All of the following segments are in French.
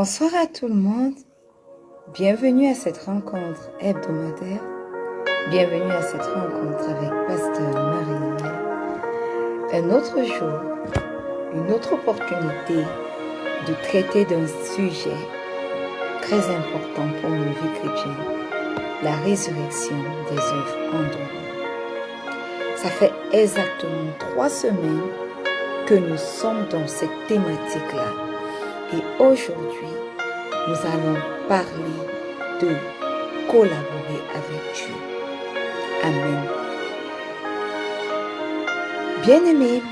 Bonsoir à tout le monde. Bienvenue à cette rencontre hebdomadaire. Bienvenue à cette rencontre avec Pasteur Marie. Un autre jour, une autre opportunité de traiter d'un sujet très important pour nos vies chrétiennes, la résurrection des œuvres endormies. Ça fait exactement 3 semaines que nous sommes dans cette thématique-là. Et aujourd'hui, nous allons parler de collaborer avec Dieu. Amen. Bien-aimés,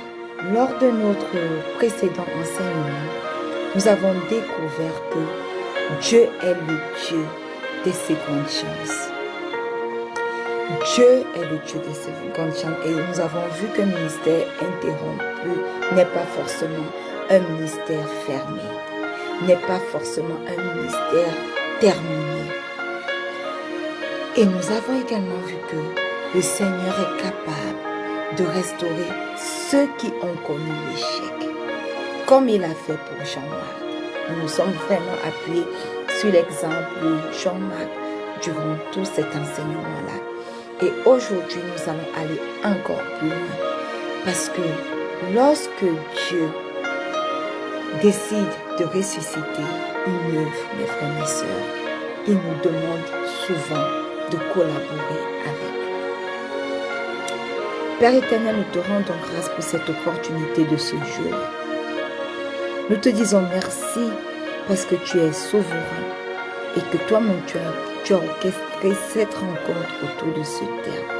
lors de notre précédent enseignement, nous avons découvert que Dieu est le Dieu de secondes chances. Dieu est le Dieu de secondes chances. Et nous avons vu qu'un ministère interrompu n'est pas forcément un ministère fermé, n'est pas forcément un ministère terminé. Et nous avons également vu que le Seigneur est capable de restaurer ceux qui ont connu l'échec, comme il a fait pour Jean-Marc. Nous nous sommes vraiment appuyés sur l'exemple de Jean-Marc durant tout cet enseignement-là. Et aujourd'hui, nous allons aller encore plus loin, parce que lorsque Dieu décide de ressusciter une œuvre, mes frères et mes sœurs, il nous demande souvent de collaborer avec lui. Père éternel, nous te rendons grâce pour cette opportunité de ce jour. Nous te disons merci parce que tu es souverain et que toi-même tu as orchestré cette rencontre autour de ce terme.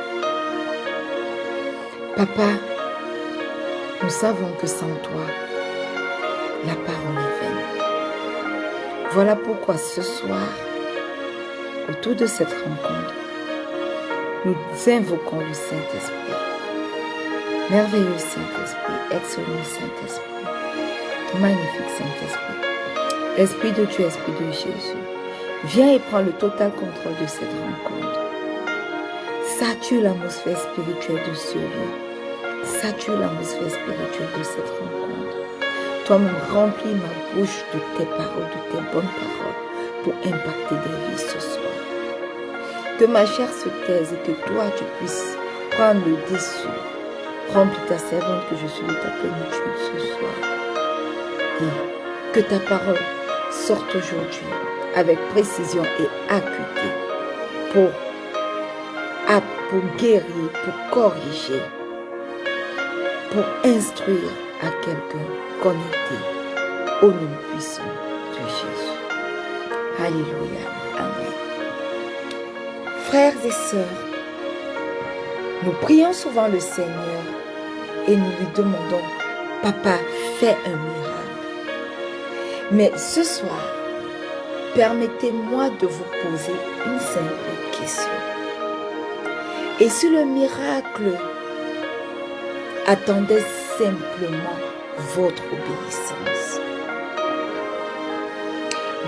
Papa, nous savons que sans toi, la parole est vaine. Voilà pourquoi ce soir, autour de cette rencontre, nous invoquons le Saint-Esprit. Merveilleux Saint-Esprit, excellent Saint-Esprit, magnifique Saint-Esprit, Esprit de Dieu, Esprit de Jésus, viens et prends le total contrôle de cette rencontre. Sature l'atmosphère spirituelle de ce lieu. Sature l'atmosphère spirituelle de cette rencontre. Toi-même remplis ma bouche de tes paroles, de tes bonnes paroles, pour impacter des vies ce soir. Que ma chair se taise et que toi tu puisses prendre le dessus. Remplis ta servante que je suis de ta plénitude ce soir. Et que ta parole sorte aujourd'hui avec précision et acuité pour guérir, pour corriger, pour instruire à quelqu'un connecté au nom puissant de Jésus. Alléluia. Amen. Frères et sœurs, nous prions souvent le Seigneur et nous lui demandons, Papa, fais un miracle. Mais ce soir, permettez-moi de vous poser une simple question. Et si le miracle attendait simplement votre obéissance?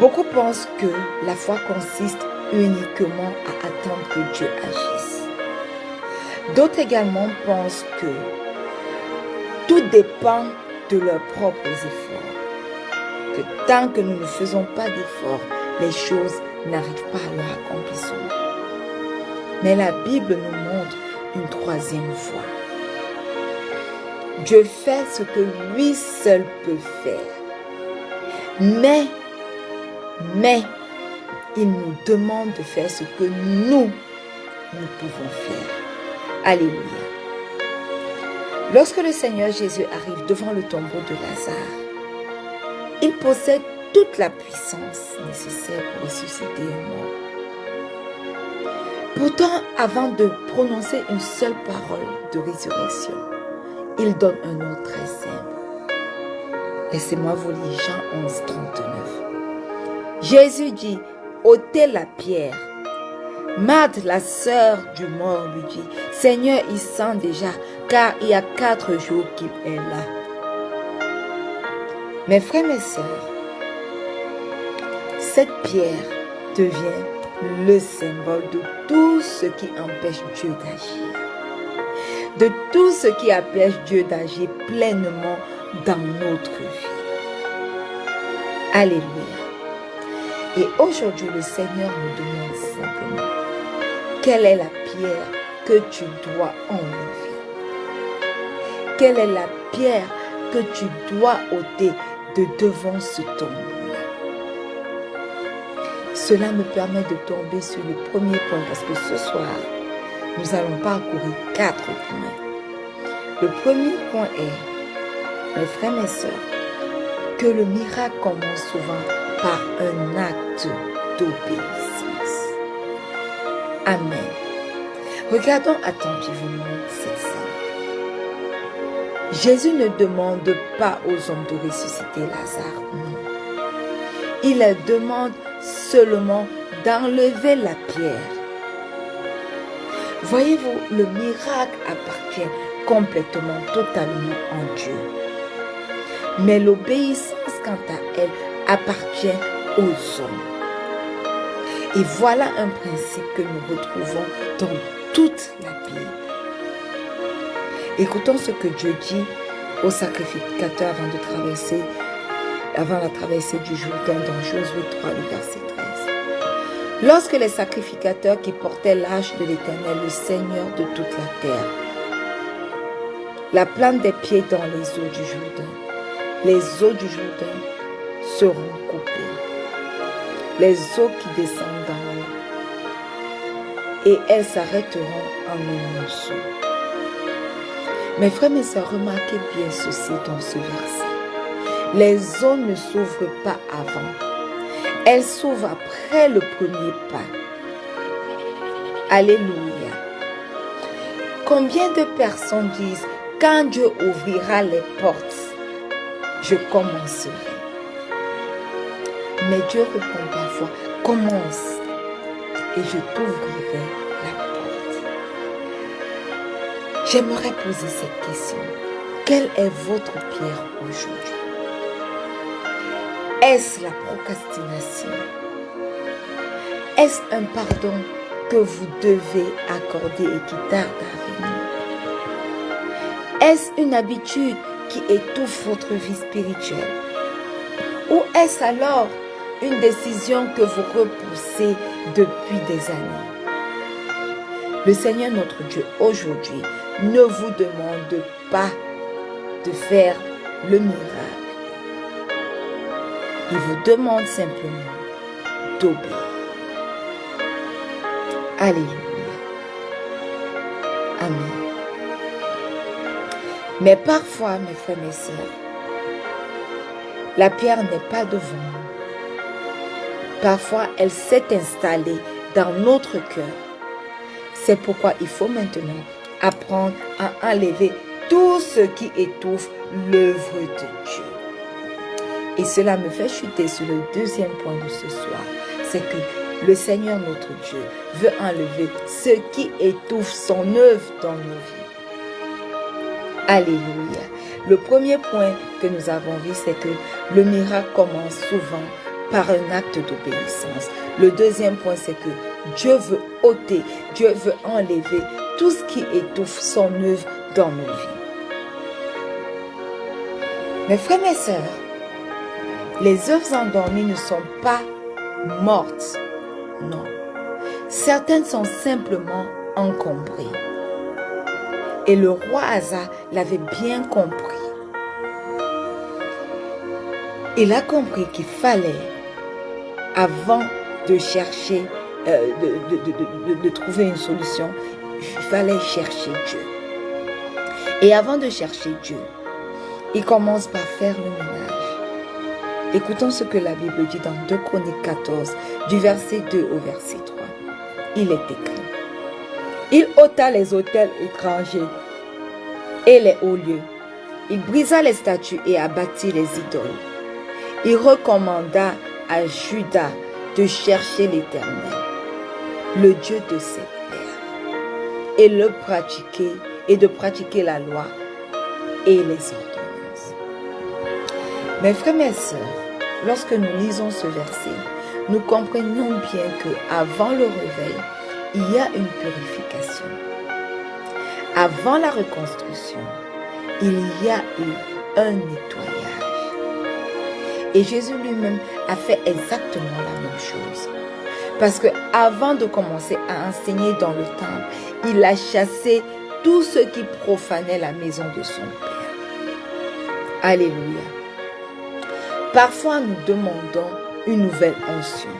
Beaucoup pensent que la foi consiste uniquement à attendre que Dieu agisse. D'autres également pensent que tout dépend de leurs propres efforts. Que tant que nous ne faisons pas d'efforts, les choses n'arrivent pas à leur accomplissement. Mais la Bible nous montre une troisième voie. Dieu fait ce que lui seul peut faire. Mais, il nous demande de faire ce que nous pouvons faire. Alléluia. Lorsque le Seigneur Jésus arrive devant le tombeau de Lazare, il possède toute la puissance nécessaire pour ressusciter un mort. Pourtant, avant de prononcer une seule parole de résurrection, il donne un ordre très simple. Laissez-moi vous lire Jean 11, 39. Jésus dit, ôtez la pierre. Marthe, la sœur du mort, lui dit, Seigneur, il sent déjà, car il y a 4 jours qu'il est là. Mes frères, mes sœurs, cette pierre devient le symbole de tout ce qui empêche Dieu d'agir. De tout ce qui empêche Dieu d'agir pleinement dans notre vie. Alléluia. Et aujourd'hui, le Seigneur nous demande simplement, quelle est la pierre que tu dois enlever? Quelle est la pierre que tu dois ôter de devant ce tombeau-là? Cela me permet de tomber sur le premier point parce que ce soir, nous allons parcourir 4 points. Le premier point est, mes frères, mes sœurs, que le miracle commence souvent par un acte d'obéissance. Amen. Regardons attentivement cette scène. Jésus ne demande pas aux hommes de ressusciter Lazare, non. Il leur demande seulement d'enlever la pierre. Voyez-vous, le miracle appartient complètement, totalement en Dieu. Mais l'obéissance, quant à elle, appartient aux hommes. Et voilà un principe que nous retrouvons dans toute la Bible. Écoutons ce que Dieu dit aux sacrificateurs avant la traversée du Jourdain dans Josué 3, le verset 13. Lorsque les sacrificateurs qui portaient l'arche de l'Éternel, le Seigneur de toute la terre, la plante des pieds dans les eaux du Jourdain, les eaux du Jourdain seront coupées, les eaux qui descendent d'en haut, et elles s'arrêteront en un monceau. Mes frères, mes sœurs, remarquez bien ceci dans ce verset. Les eaux ne s'ouvrent pas avant. Elles s'ouvrent après le premier pas. Alléluia. Combien de personnes disent, quand Dieu ouvrira les portes, je commencerai. Mais Dieu répond parfois, commence et je t'ouvrirai la porte. J'aimerais poser cette question. Quelle est votre pierre aujourd'hui? Est-ce la procrastination? Est-ce un pardon que vous devez accorder et qui tarde à venir? Est-ce une habitude qui étouffe votre vie spirituelle? Ou est-ce alors une décision que vous repoussez depuis des années? Le Seigneur notre Dieu aujourd'hui ne vous demande pas de faire le miracle. Il vous demande simplement d'obéir. Alléluia. Amen. Mais parfois, mes frères, mes sœurs, la pierre n'est pas devant nous. Parfois, elle s'est installée dans notre cœur. C'est pourquoi il faut maintenant apprendre à enlever tout ce qui étouffe l'œuvre de Dieu. Et cela me fait chuter sur le deuxième point de ce soir. C'est que le Seigneur notre Dieu veut enlever ce qui étouffe son œuvre dans nos vies. Alléluia. Le premier point que nous avons vu, c'est que le miracle commence souvent par un acte d'obéissance. Le deuxième point, c'est que Dieu veut ôter, Dieu veut enlever tout ce qui étouffe son œuvre dans nos vies. Mes frères, mes sœurs, les œuvres endormies ne sont pas mortes, non. Certaines sont simplement encombrées. Et le roi Asa l'avait bien compris. Il a compris qu'il fallait, avant de chercher, de trouver une solution, il fallait chercher Dieu. Et avant de chercher Dieu, il commence par faire le ménage. Écoutons ce que la Bible dit dans 2 Chroniques 14, du verset 2 au verset 3. Il est écrit: il ôta les autels étrangers et les hauts lieux. Il brisa les statues et abattit les idoles. Il recommanda à Juda de chercher l'Éternel, le Dieu de ses pères, et de pratiquer la loi et les ordonnances. Mes frères, mes sœurs, lorsque nous lisons ce verset, nous comprenons bien qu'avant le réveil, il y a une purification. Avant la reconstruction, il y a eu un nettoyage. Et Jésus lui-même a fait exactement la même chose. Parce que avant de commencer à enseigner dans le temple, il a chassé tout ce qui profanait la maison de son Père. Alléluia. Parfois, nous demandons une nouvelle onction.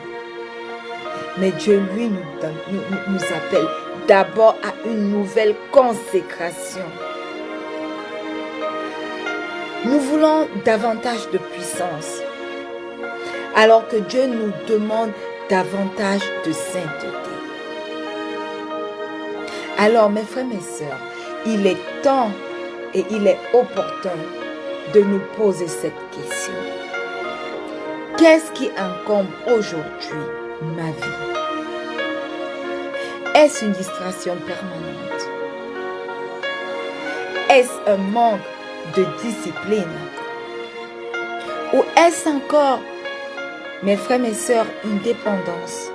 Mais Dieu, lui, nous appelle d'abord à une nouvelle consécration. Nous voulons davantage de puissance, alors que Dieu nous demande davantage de sainteté. Alors, mes frères, mes sœurs, il est temps et il est opportun de nous poser cette question. Qu'est-ce qui encombre aujourd'hui ma vie? Est-ce une distraction permanente? Est-ce un manque de discipline? Ou est-ce encore, mes frères, mes sœurs, une dépendance,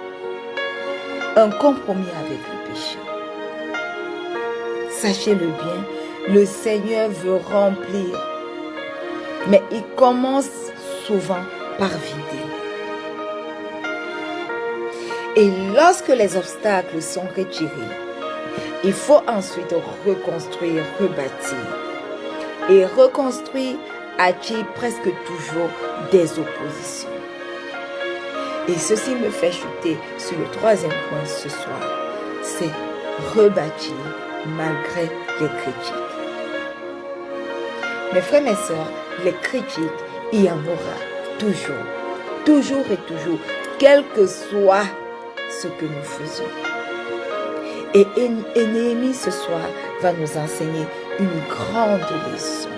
un compromis avec le péché? Sachez-le bien, le Seigneur veut remplir, mais il commence souvent par vider. Et lorsque les obstacles sont retirés, il faut ensuite reconstruire, rebâtir. Et reconstruire attire presque toujours des oppositions. Et ceci me fait chuter sur le troisième point ce soir, c'est rebâtir malgré les critiques. Mes frères, mes sœurs, les critiques, il y en aura toujours, toujours et toujours, quel que soit ce que nous faisons. Et Néhémie ce soir va nous enseigner une grande leçon.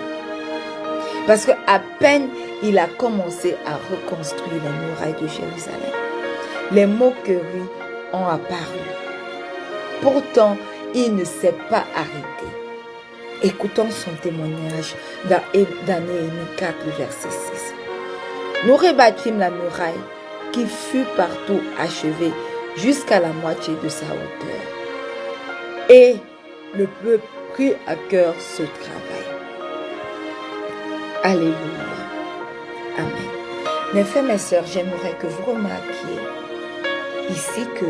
Parce qu'à peine il a commencé à reconstruire les murailles de Jérusalem, les moqueries ont apparu. Pourtant, il ne s'est pas arrêté. Écoutons son témoignage dans Néhémie 4, verset 6. Nous rebâtîmes la muraille qui fut partout achevée jusqu'à la moitié de sa hauteur. Et le peuple prit à cœur ce travail. Alléluia. Amen. Mes frères, mes sœurs, j'aimerais que vous remarquiez ici que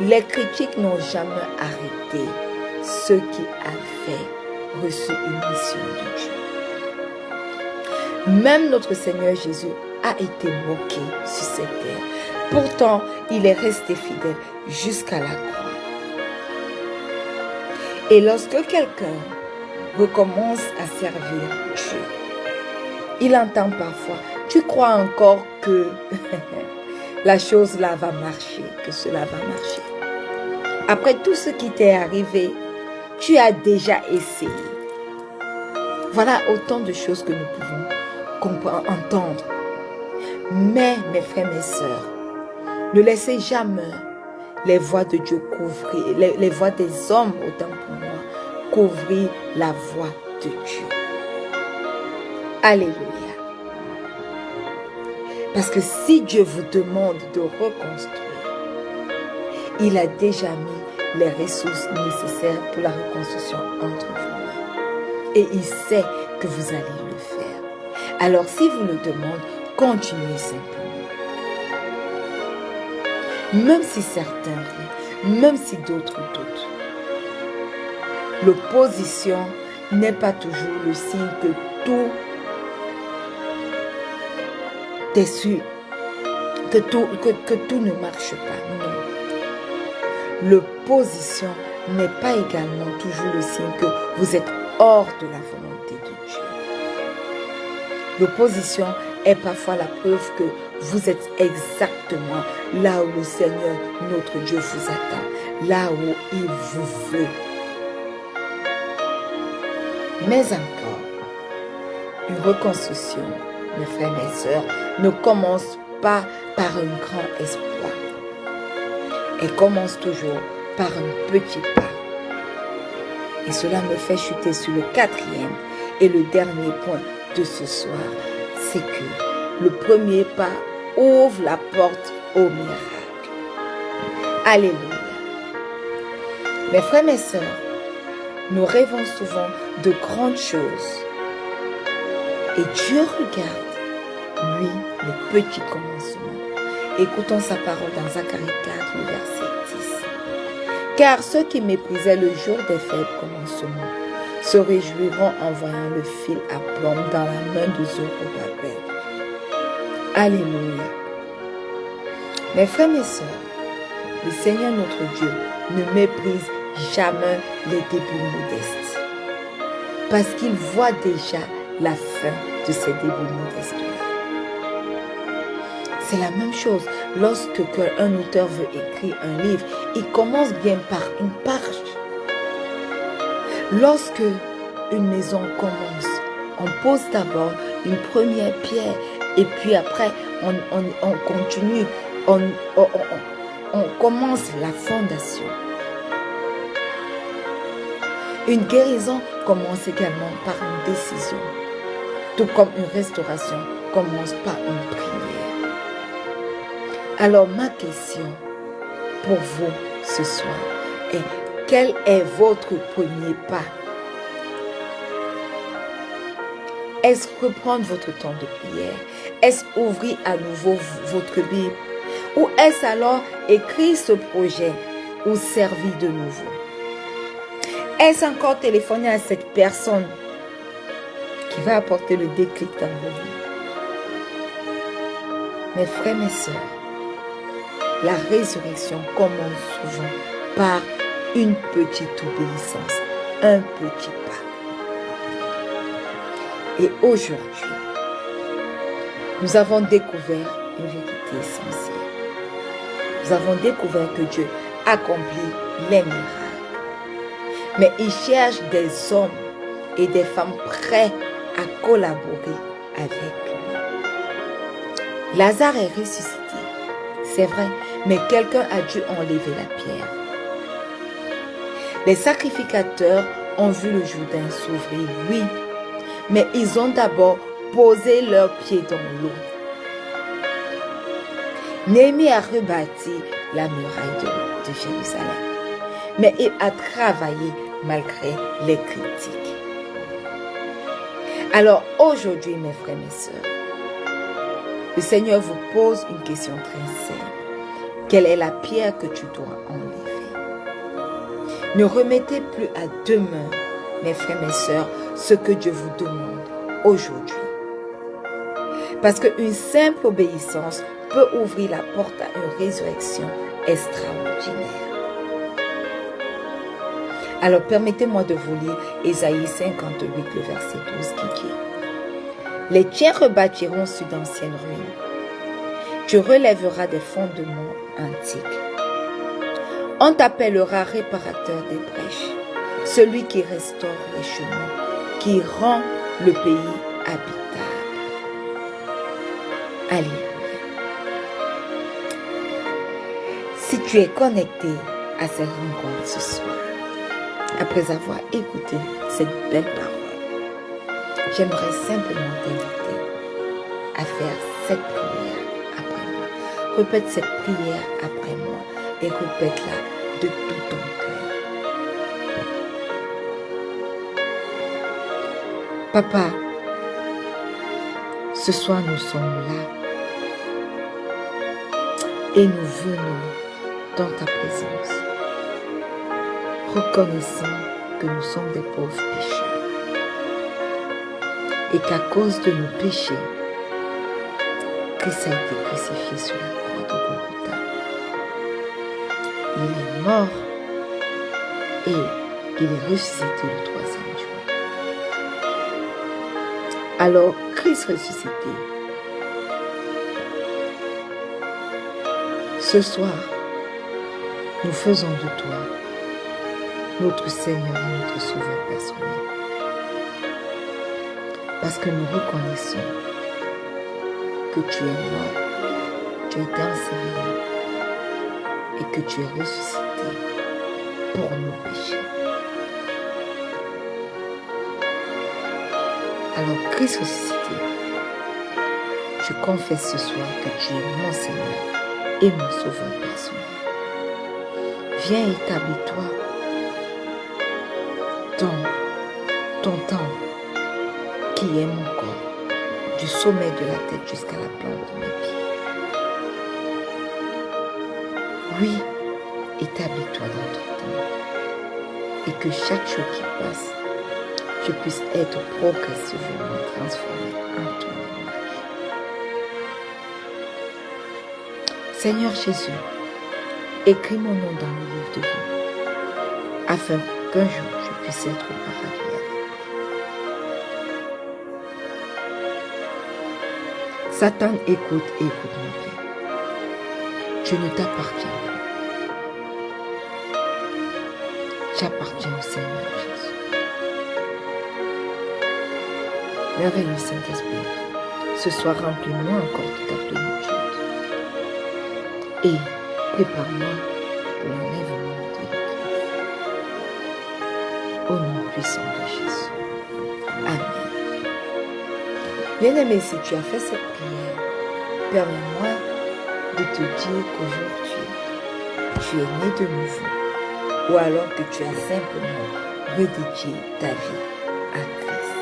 les critiques n'ont jamais arrêté ceux qui avaient reçu une mission de Dieu. Même notre Seigneur Jésus a été moqué sur cette terre. Pourtant, il est resté fidèle jusqu'à la croix. Et lorsque quelqu'un recommence à servir Dieu, il entend parfois, tu crois encore que la chose là va marcher, que cela va marcher. Après tout ce qui t'est arrivé, tu as déjà essayé. Voilà autant de choses que nous pouvons entendre. Mais, mes frères, mes sœurs, ne laissez jamais les voix de Dieu couvrir, les voix des hommes, autant pour moi, couvrir la voix de Dieu. Alléluia. Parce que si Dieu vous demande de reconstruire, il a déjà mis les ressources nécessaires pour la reconstruction entre vous. Et il sait que vous allez le faire. Alors si vous le demandez, continuez simplement. Même si certains rient, même si d'autres doutent. L'opposition n'est pas toujours le signe que tout est sûr, que tout ne marche pas. Non. L'opposition n'est pas également toujours le signe que vous êtes hors de la volonté de Dieu. L'opposition est parfois la preuve que vous êtes exactement là où le Seigneur, notre Dieu, vous attend, là où il vous veut. Mais encore, une reconstruction, mes frères et mes sœurs, ne commence pas par un grand espoir. Elle commence toujours par un petit pas. Et cela me fait chuter sur le quatrième et le dernier point de ce soir. C'est que le premier pas ouvre la porte au miracle. Alléluia. Mes frères, mes sœurs, nous rêvons souvent de grandes choses. Et Dieu regarde lui, le petit commencement. Écoutons sa parole dans Zacharie 4, le verset 10. Car ceux qui méprisaient le jour des faibles commencements se réjouiront en voyant le fil à plomb dans la main de Zorobabel. Alléluia. Mes frères, mes sœurs, le Seigneur notre Dieu ne méprise jamais les débuts modestes. Parce qu'il voit déjà la fin de ces débuts modestes-là. C'est la même chose lorsque un auteur veut écrire un livre. Il commence bien par une page. Lorsque une maison commence, on pose d'abord une première pierre et puis après on continue, on commence la fondation. Une guérison commence également par une décision, tout comme une restauration commence par une prière. Alors ma question pour vous ce soir est: quel est votre premier pas? Est-ce reprendre votre temps de prière? Est-ce ouvrir à nouveau votre Bible? Ou est-ce alors écrire ce projet ou servir de nouveau? Est-ce encore téléphoner à cette personne qui va apporter le déclic dans vos vies? Mes frères, mes sœurs, la résurrection commence souvent par une petite obéissance, un petit pas. Et aujourd'hui, nous avons découvert une vérité essentielle. Nous avons découvert que Dieu accomplit les miracles. Mais il cherche des hommes et des femmes prêts à collaborer avec lui. Lazare est ressuscité, c'est vrai, mais quelqu'un a dû enlever la pierre. Les sacrificateurs ont vu le Jourdain s'ouvrir, oui, mais ils ont d'abord posé leurs pieds dans l'eau. Néhémie a rebâti la muraille de Jérusalem, mais il a travaillé malgré les critiques. Alors aujourd'hui, mes frères, mes sœurs, le Seigneur vous pose une question très simple. Quelle est la pierre que tu dois enlever? Ne remettez plus à demain, mes frères, mes sœurs, ce que Dieu vous demande aujourd'hui. Parce qu'une simple obéissance peut ouvrir la porte à une résurrection extraordinaire. Alors permettez-moi de vous lire Ésaïe 58, le verset 12 qui dit: les tiens rebâtiront sur d'anciennes ruines. Tu relèveras des fondements antiques. On t'appellera réparateur des brèches, celui qui restaure les chemins, qui rend le pays habitable. Alléluia. Si tu es connecté à cette rencontre ce soir, après avoir écouté cette belle parole, j'aimerais simplement t'inviter à faire cette prière après moi. Répète cette prière après moi et répète-la de tout ton cœur. Papa, ce soir nous sommes là et nous venons dans ta présence, reconnaissant que nous sommes des pauvres pécheurs et qu'à cause de nos péchés, Christ a été crucifié sur la croix de Golgotha. Il est mort et il est ressuscité le troisième jour. Alors, Christ ressuscité, ce soir, nous faisons de toi notre Seigneur et notre Sauveur personnel. Parce que nous reconnaissons que tu es mort, tu as été enseveli et que tu es ressuscité pour nos péchés. Alors, Christ ressuscité, je confesse ce soir que tu es mon Seigneur et mon Sauveur personnel. Viens établis-toi dans ton temple qui est mon corps du sommet de la tête jusqu'à la plante de mes pieds. Oui, établis-toi dans ton temps et que chaque jour qui passe, je puisse être progressivement transformé en ton image. Seigneur Jésus, écris mon nom dans le livre de vie, afin qu'un jour je puisse être au paradis. Satan, écoute et écoute-moi bien. Je ne t'appartiens pas. J'appartiens au Seigneur Jésus. Merveilleux Saint-Esprit, ce soir remplis-moi encore de ta plénitude et prépare-moi pour l'enlèvement de l'Église. Au nom puissant de Jésus. Amen. Bien-aimé, si tu as fait cette prière, permets-moi de te dire qu'aujourd'hui, tu es né de nouveau, ou alors que tu as simplement redédié ta vie à Christ.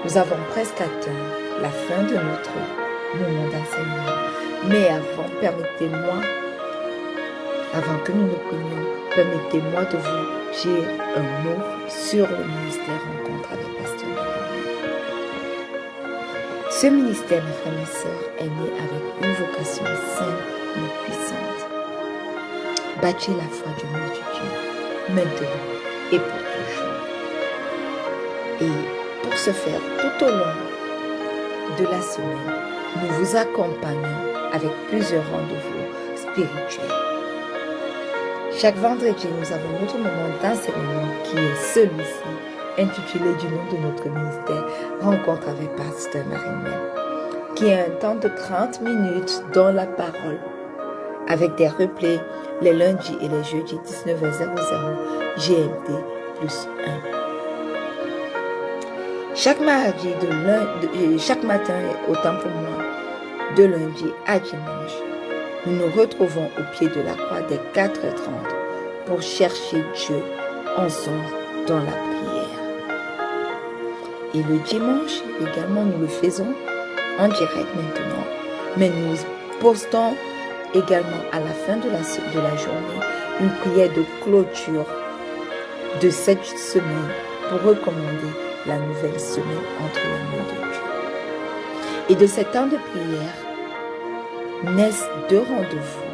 Nous avons presque atteint la fin de notre moment d'enseignement, mais avant que nous nous prenions, permettez-moi de vous dire un mot sur le ministère Rencontre avec Pasteur Marie. Ce ministère, mes frères et mes sœurs, est né avec une vocation sainte mais puissante. Bâtir la foi du nom de Dieu, maintenant et pour toujours. Et pour ce faire, tout au long de la semaine, nous vous accompagnons avec plusieurs rendez-vous spirituels. Chaque vendredi, nous avons notre moment d'enseignement qui est celui-ci, intitulé du nom de notre ministère, Rencontre avec Pasteur Marie-Mel, qui est un temps de 30 minutes dans la parole, avec des replays les lundis et les jeudis 19h00 GMT plus 1. Chaque matin, autant pour moi, de lundi à dimanche, nous nous retrouvons au pied de la croix dès 4h30 pour chercher Dieu ensemble dans la prière. Et le dimanche, également, nous le faisons en direct maintenant, mais nous postons également à la fin de la journée une prière de clôture de cette semaine pour recommander la nouvelle semaine entre les mains de Dieu. Et de ces temps de prière naissent deux rendez-vous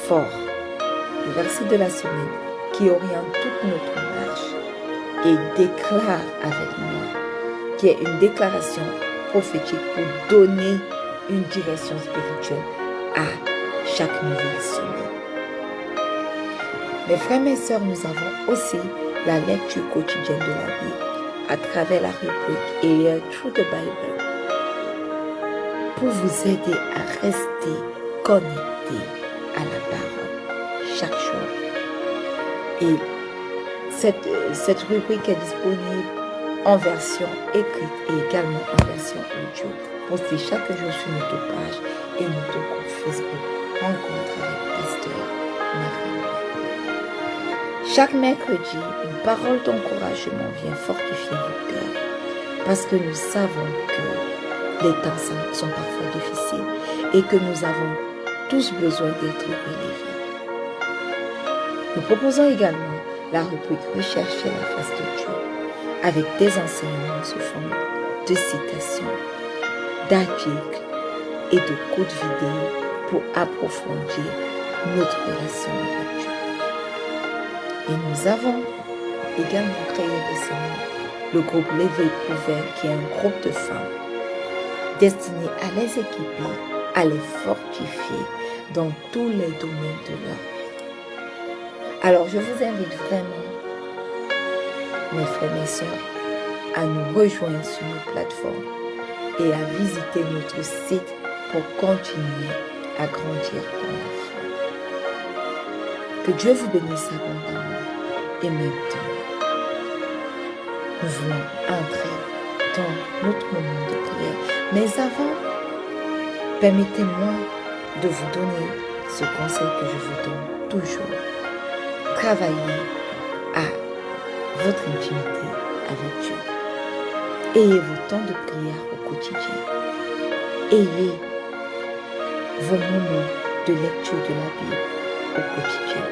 forts. Le verset de la semaine qui oriente toute notre marche et déclare avec moi, qui est une déclaration prophétique pour donner une direction spirituelle à chaque nouvelle semaine. Mes frères et mes sœurs, nous avons aussi la lecture quotidienne de la Bible à travers la rubrique A Through the Bible pour vous aider à rester connecté à la parole chaque jour. Et cette rubrique est disponible en version écrite et également en version audio, postée chaque jour sur notre page et notre groupe Facebook Rencontre avec Pasteur Marie. Chaque mercredi, une parole d'encouragement vient fortifier vos cœurs parce que nous savons que les temps sont parfois difficiles et que nous avons tous besoin d'être relevés. Nous proposons également la rubrique Rechercher la face de Dieu avec des enseignements sous forme de citations, d'articles et de courtes vidéos pour approfondir notre relation avec Dieu. Et nous avons également créé récemment le groupe L'éveil ouvert, qui est un groupe de femmes destiné à les équiper, à les fortifier dans tous les domaines de leur vie. Alors je vous invite vraiment, mes frères et mes sœurs, à nous rejoindre sur nos plateformes et à visiter notre site pour continuer à grandir dans la foi. Que Dieu vous bénisse abondamment. Et maintenant, nous voulons entrer dans notre moment de prière. Mais avant, permettez-moi de vous donner ce conseil que je vous donne toujours. Travaillez à votre intimité avec Dieu. Ayez vos temps de prière au quotidien. Ayez vos moments de lecture de la Bible au quotidien.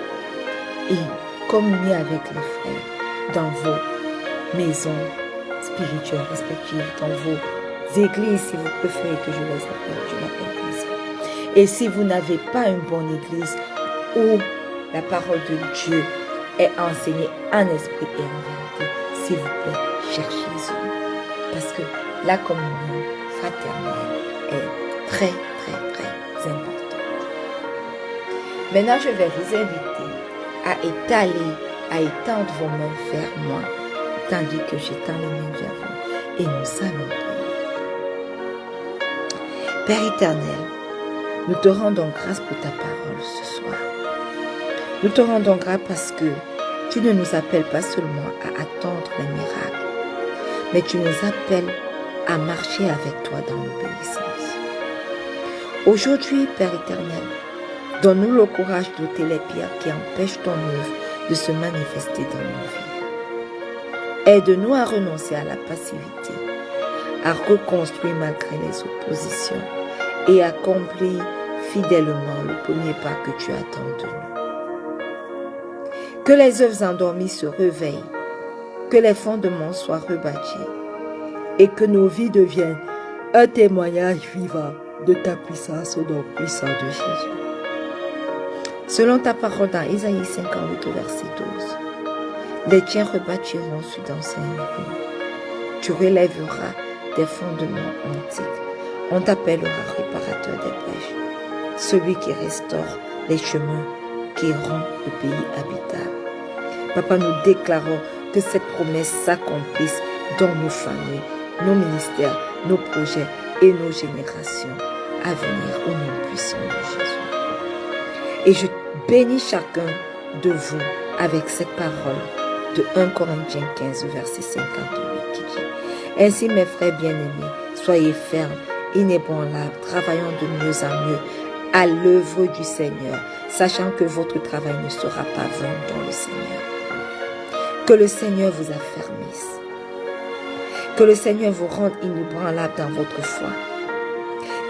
Et communiez avec les frères dans vos maisons spirituelles respectives, dans vos églises, si vous préférez que je les appelle, je l'appelle comme ça. Et si vous n'avez pas une bonne église où la parole de Dieu est enseignée en esprit et en vérité, s'il vous plaît, cherchez-y. Parce que la communion fraternelle est très, très, très importante. Maintenant, je vais vous inviter à étendre vos mains vers moi, tandis que j'étends les mains vers vous. Et nous allons prier. Père éternel, nous te rendons grâce pour ta parole ce soir. Nous te rendons grâce parce que tu ne nous appelles pas seulement à attendre les miracles, mais tu nous appelles à marcher avec toi dans l'obéissance. Aujourd'hui, Père éternel, donne-nous le courage d'ôter les pierres qui empêchent ton œuvre de se manifester dans nos vies. Aide-nous à renoncer à la passivité, à reconstruire malgré les oppositions et à accomplir fidèlement le premier pas que tu attends de nous. Que les œuvres endormies se réveillent, que les fondements soient rebâtis et que nos vies deviennent un témoignage vivant de ta puissance au nom puissant de Jésus. Selon ta parole dans Isaïe 58 au verset 12, les tiens rebâtiront sur d'anciennes ruines. Tu relèveras des fondements antiques. On t'appellera réparateur des brèches, celui qui restaure les chemins qui rend le pays habitable. Papa, nous déclarons que cette promesse s'accomplisse dans nos familles, nos ministères, nos projets et nos générations à venir au nom puissant de Jésus. Et je bénis chacun de vous avec cette parole de 1 Corinthiens 15, verset 58 qui dit « Ainsi mes frères bien-aimés, soyez fermes, inébranlables, travaillant de mieux en mieux à l'œuvre du Seigneur, sachant que votre travail ne sera pas vain dans le Seigneur. » Que le Seigneur vous affermisse. Que le Seigneur vous rende inébranlable dans votre foi.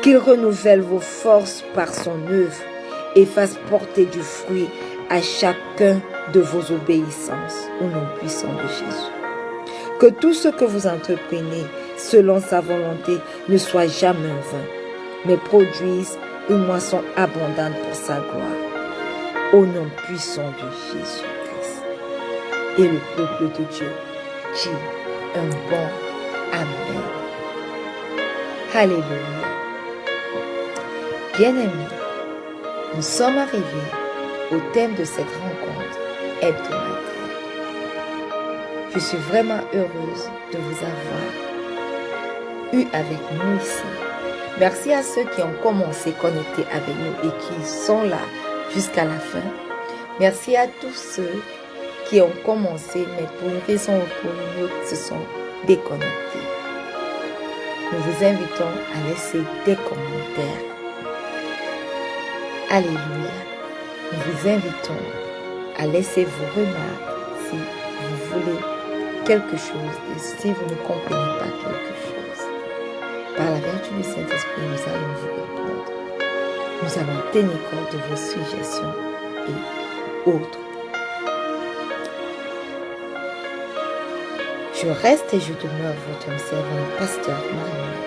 Qu'il renouvelle vos forces par son œuvre et fasse porter du fruit à chacun de vos obéissances au nom puissant de Jésus. Que tout ce que vous entreprenez selon sa volonté ne soit jamais vain, mais produise une moisson abondante pour sa gloire. Au nom puissant de Jésus-Christ. Et le peuple de Dieu dit un bon Amen. Alléluia. Bien-aimés, nous sommes arrivés au thème de cette rencontre hebdomadaire. Je suis vraiment heureuse de vous avoir eu avec nous ici. Merci à ceux qui ont commencé à connecter avec nous et qui sont là jusqu'à la fin. Merci à tous ceux qui ont commencé, mais pour une raison ou pour une autre, se sont déconnectés. Nous vous invitons à laisser des commentaires. Alléluia. Nous vous invitons à laisser vos remarques si vous voulez quelque chose et si vous ne comprenez pas quelque chose. Par la vertu du Saint-Esprit, nous allons vous répondre. Nous allons tenir compte de vos suggestions et autres. Je reste et je demeure votre servant, pasteur Marie.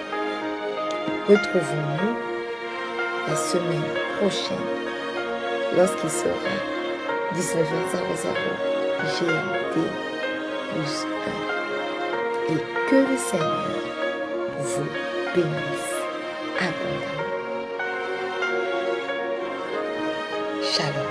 Retrouvons-nous la semaine prochaine lorsqu'il sera 19h00 GMT plus 1. Et que le Seigneur vous bénisse abondamment. Shalom.